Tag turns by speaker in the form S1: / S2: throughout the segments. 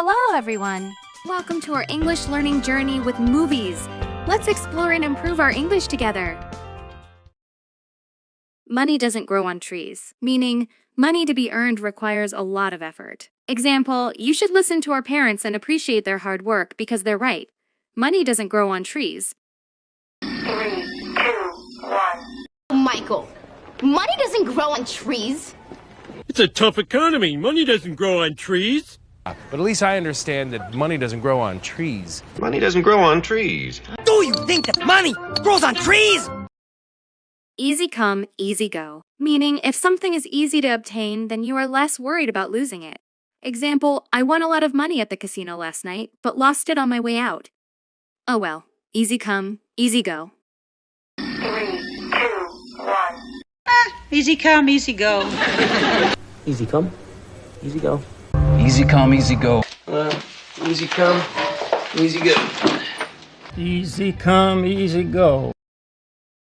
S1: Hello, everyone. Welcome to our English learning journey with movies. Let's explore and improve our English together. Money doesn't grow on trees, meaning money to be earned requires a lot of effort. Example, you should listen to our parents and appreciate their hard work because they're right. Money doesn't grow on trees.
S2: 3, 2, 1.
S3: Michael, money doesn't grow on trees.
S4: It's a tough economy. Money doesn't grow on trees.
S5: But at least I understand that money doesn't grow on trees.
S6: Money doesn't grow on trees.
S7: Do you think that money grows on trees?
S1: Easy come, easy go. Meaning, if something is easy to obtain, then you are less worried about losing it. Example, I won a lot of money at the casino last night, but lost it on my way out. Oh well, easy come, easy go.
S2: 3, 2, 1.
S8: Easy come, easy go.
S9: Easy come, easy go.
S10: Easy come, easy go.
S9: Easy come, easy go.
S4: Easy come, easy go.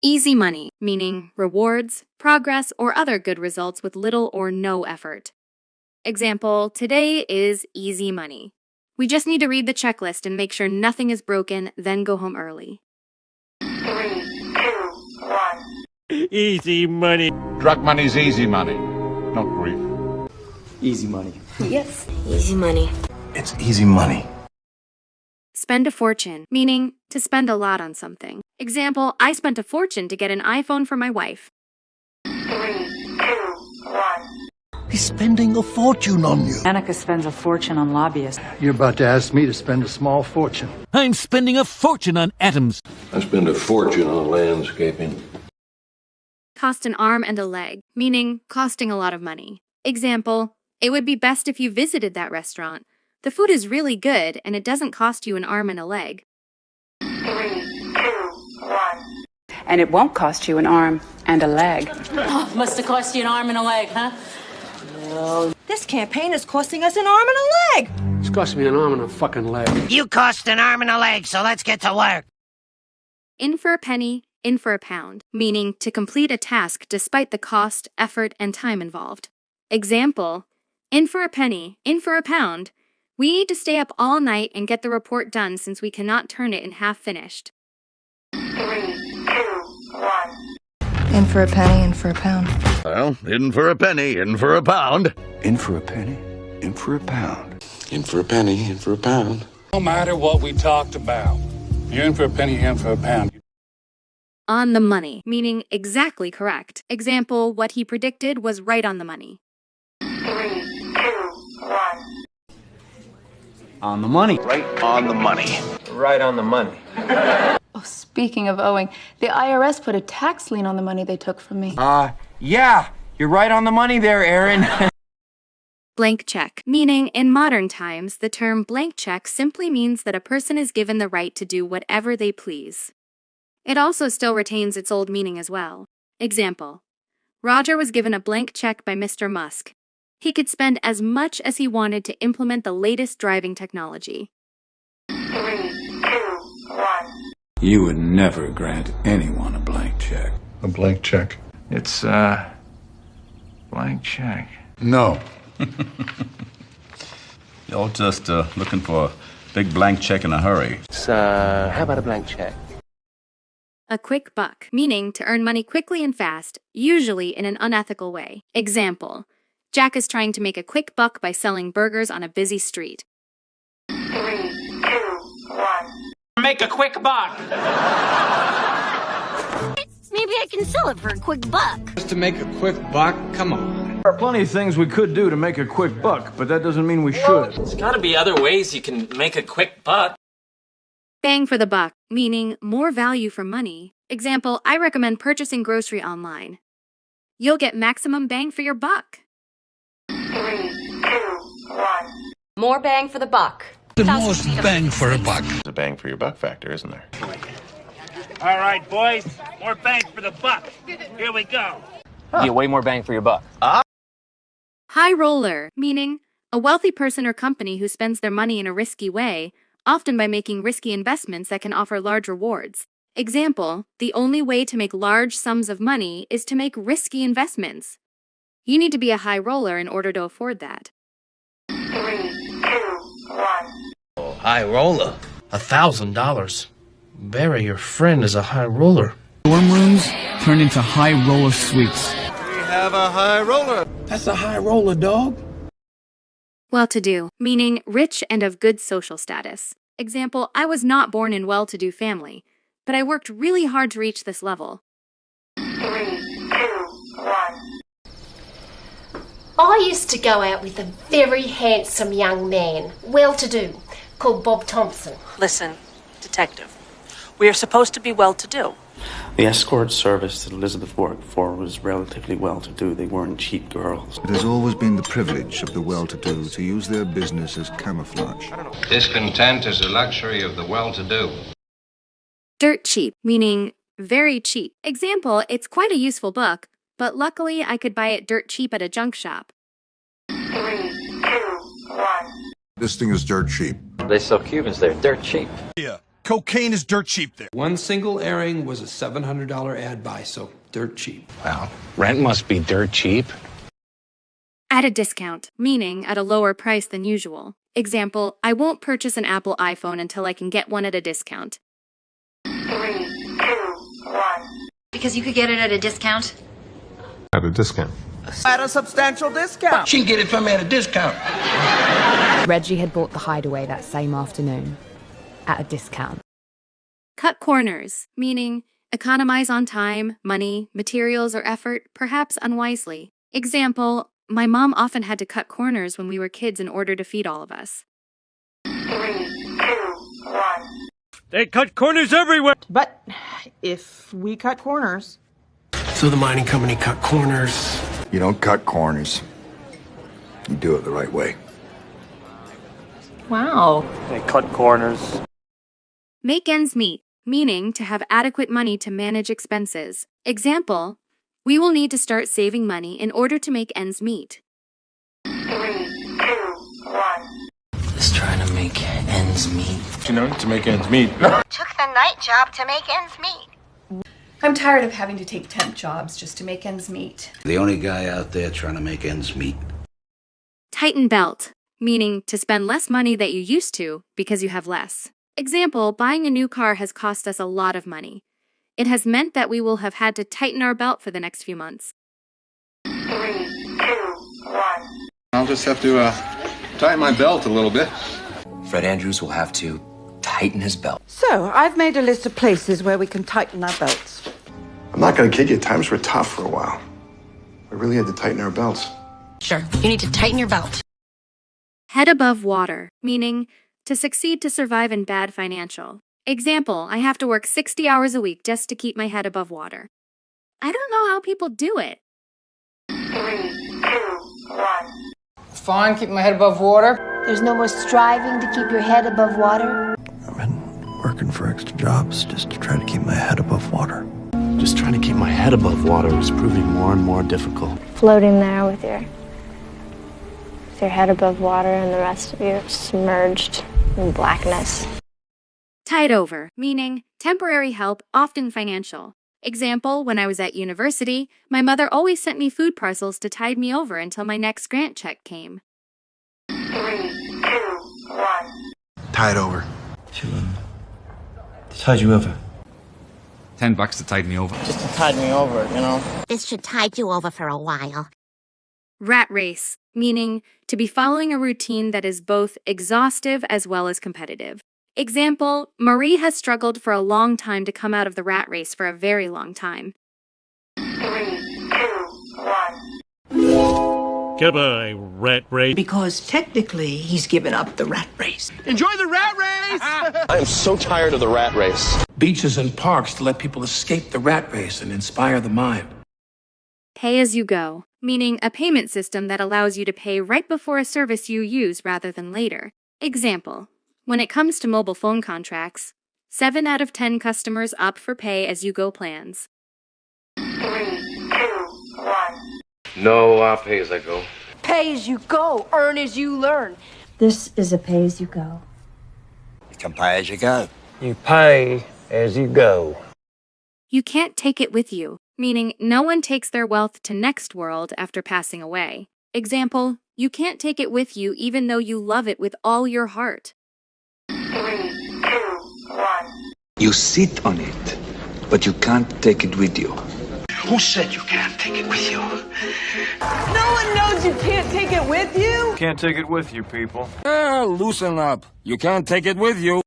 S1: Easy money, meaning rewards, progress, or other good results with little or no effort. Example, today is easy money. We just need to read the checklist and make sure nothing is broken, then go home early.
S2: 3, 2, 1.
S4: Easy money.
S11: Drug money's easy money, not grief.
S9: Easy money.
S3: Yes, easy money.
S6: It's easy money.
S1: Spend a fortune, meaning to spend a lot on something. Example, I spent a fortune to get an iPhone for my wife.
S2: 3, 2, 1.
S7: He's spending a fortune on you.
S8: Annika spends a fortune on lobbyists.
S12: You're about to ask me to spend a small fortune.
S10: I'm spending a fortune on atoms.
S13: I spend a fortune on landscaping.
S1: Cost an arm and a leg, meaning costing a lot of money. Example, it would be best if you visited that restaurant. The food is really good and it doesn't cost you an arm and a leg.
S2: 3, 2, 1.
S8: And it won't cost you an arm and a leg.
S7: Oh, must have cost you an arm and a leg, huh?
S3: This campaign is costing us an arm and a leg.
S9: It's costing me an arm and a fucking leg.
S7: You cost an arm and a leg, so let's get to work.
S1: In for a penny, in for a pound, meaning to complete a task despite the cost, effort, and time involved. Example, in for a penny, in for a pound. We need to stay up all night and get the report done since we cannot turn it in half finished.
S2: 3, 2, 1.
S3: In for a penny, in for a pound.
S11: Well, in for a penny, in for a pound.
S6: In for a penny, in for a pound.
S13: In for a penny, in for a pound.
S11: No matter what we talked about, you're in for a penny, in for a pound.
S1: On the money, meaning exactly correct. Example, what he predicted was right on the money.
S2: 3, 2, 1.
S9: On the money.
S6: Right on the money.
S9: Right on the money.
S3: Oh, speaking of owing, the IRS put a tax lien on the money they took from me.
S9: Yeah, you're right on the money there, Aaron.
S1: Blank check, meaning in modern times, the term blank check simply means that a person is given the right to do whatever they please. It also still retains its old meaning as well. Example, Roger was given a blank check by Mr. Musk. He could spend as much as he wanted to implement the latest driving technology.
S2: 3, 2, 1.
S11: You would never grant anyone a blank check.
S13: A blank check. It's, blank check.
S11: No.
S6: You're just looking for a big blank check in a hurry.
S9: How about a blank check?
S1: A quick buck, meaning to earn money quickly and fast, usually in an unethical way. Example, Jack is trying to make a quick buck by selling burgers on a busy street.
S2: 3, 2, 1.
S7: Make a quick buck.
S3: Maybe I can sell it for a quick buck.
S10: Just to make a quick buck? Come on.
S5: There are plenty of things we could do to make a quick buck, but that doesn't mean we should.
S10: There's gotta be other ways you can make a quick buck.
S1: Bang for the buck, meaning more value for money. Example, I recommend purchasing grocery online. You'll get maximum bang for your buck.
S2: 3, 2, 1.
S3: More bang for the buck.
S7: The most bang for a buck.
S6: There's a bang for your buck factor, isn't there?
S4: All right, boys. More bang for the buck. Here we go.
S9: You get way more bang for your buck.
S1: High roller, meaning a wealthy person or company who spends their money in a risky way, often by making risky investments that can offer large rewards. Example, the only way to make large sums of money is to make risky investments. You need to be a high roller in order to afford that.
S2: 3, 2, 1.
S14: High roller. $1,000. Barry, your friend is a high roller.
S15: Dorm rooms turned into high roller suites.
S14: We have a high roller. That's a high roller, dog.
S1: Well-to-do, meaning rich and of good social status. Example, I was not born in well-to-do family, but I worked really hard to reach this level.
S2: 3, 2, 1.
S16: I used to go out with a very handsome young man, well-to-do, called Bob Thompson.
S17: Listen, detective, we are supposed to be well-to-do.
S18: The escort service that Elizabeth worked for was relatively well-to-do. They weren't cheap girls.
S19: It has always been the privilege of the well-to-do to use their business as camouflage.
S13: Discontent is a luxury of the well-to-do.
S1: Dirt cheap, meaning very cheap. Example, it's quite a useful book, but luckily I could buy it dirt cheap at a junk shop.
S2: 3, 2, 1.
S19: This thing is dirt cheap.
S9: They sell Cubans there, dirt cheap.
S20: Yeah, cocaine is dirt cheap there.
S14: One single airing was a $700 ad buy, so dirt cheap.
S10: Wow, rent must be dirt cheap.
S1: At a discount, meaning at a lower price than usual. Example, I won't purchase an Apple iPhone until I can get one at a discount.
S2: 3, 2, 1.
S21: Because you could get it at a discount?
S13: At a discount.
S14: At a substantial discount.
S10: She can get it from me at a discount.
S22: Reggie had bought the Hideaway that same afternoon at a discount.
S1: Cut corners, meaning economize on time, money, materials, or effort, perhaps unwisely. Example, my mom often had to cut corners when we were kids in order to feed all of us.
S2: 3, 2, 1.
S4: They cut corners everywhere.
S23: But if we cut corners...
S14: So the mining company cut corners.
S19: You don't cut corners. You do it the right way.
S23: Wow.
S9: They cut corners.
S1: Make ends meet, meaning to have adequate money to manage expenses. Example, we will need to start saving money in order to make ends meet.
S2: 3, 2, 1.
S7: Just trying to make ends meet.
S13: You know, to make ends meet.
S21: Took the night job to make ends meet.
S3: I'm tired of having to take temp jobs just to make ends meet.
S13: The only guy out there trying to make ends meet.
S1: Tighten belt, meaning to spend less money that you used to because you have less. Example, buying a new car has cost us a lot of money. It has meant that we will have had to tighten our belt for the next few months.
S2: 3, 2, 1.
S13: I'll just have to tighten my belt a little bit.
S9: Fred Andrews will have to tighten his belt.
S23: So, I've made a list of places where we can tighten our belts.
S13: I'm not going to kid you, times were tough for a while. We really had to tighten our belts.
S21: Sure, you need to tighten your belt.
S1: Head above water, meaning to succeed to survive in bad financial. Example, I have to work 60 hours a week just to keep my head above water. I don't know how people do it.
S2: 3, 2, 1.
S23: Fine, keep my head above water.
S16: There's no more striving to keep your head above water.
S19: I've been working for extra jobs just to try to keep my head above water.
S18: Just trying to keep my head above water is proving more and more difficult.
S21: Floating there with your head above water and the rest of you submerged in blackness.
S1: Tide over, meaning temporary help, often financial. Example, when I was at university, my mother always sent me food parcels to tide me over until my next grant check came.
S2: 3, 2, 1.
S19: Tide over.
S18: To tide you over.
S15: $10 to tide me over.
S23: Just to tide me over, you know.
S21: This should tide you over for a while.
S1: Rat race, meaning to be following a routine that is both exhaustive as well as competitive. Example, Marie has struggled for a long time to come out of the rat race for a very long time.
S2: 3, 2, 1.
S4: Goodbye, rat race.
S23: Because technically, he's given up the rat race.
S4: Enjoy the rat race!
S9: I am so tired of the rat race.
S14: Beaches and parks to let people escape the rat race and inspire the mind.
S1: Pay as you go, meaning a payment system that allows you to pay right before a service you use rather than later. Example, when it comes to mobile phone contracts, 7 out of 10 customers opt for pay-as-you-go plans.
S2: 3, 2, 1.
S9: No, I'll pay as I go.
S16: Pay as you go, earn as you learn.
S21: This is a pay as you go.
S13: You can pay as you go.
S10: You pay as you go.
S1: You can't take it with you, meaning no one takes their wealth to next world after passing away. Example, you can't take it with you even though you love it with all your heart.
S2: 3, 3, 2, 1.
S8: You sit on it, but you can't take it with you.
S10: Who said you can't take it with you?
S23: No one knows you can't take it with you.
S5: Can't take it with you, people.
S10: Loosen up. You can't take it with you.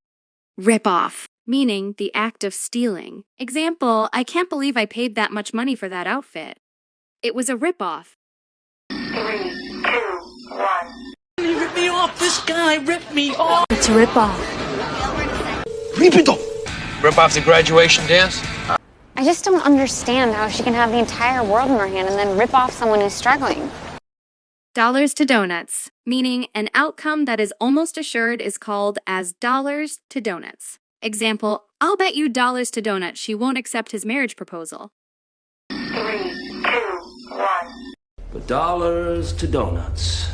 S1: Rip off, meaning the act of stealing. Example, I can't believe I paid that much money for that outfit. It was a rip-off.
S2: 3, 2, 1.
S17: You ripped me off. This guy ripped me off.
S1: It's a rip-off.
S10: Rip it off. Rip off the graduation dance?
S21: I just don't understand how she can have the entire world in her hand and then rip off someone who's struggling.
S1: Dollars to donuts, meaning an outcome that is almost assured is called as dollars to donuts. Example, I'll bet you dollars to donuts she won't accept his marriage proposal.
S2: 3, 2, 1.
S7: But dollars to donuts.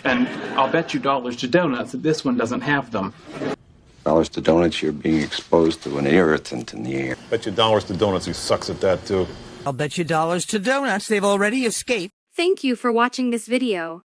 S11: And I'll bet you dollars to donuts that this one doesn't have them.
S12: Dollars to donuts, you're being exposed to an irritant in the air.
S20: Bet you dollars to donuts he sucks at that too.
S23: I'll bet you dollars to donuts they've already escaped.
S1: Thank you for watching this video.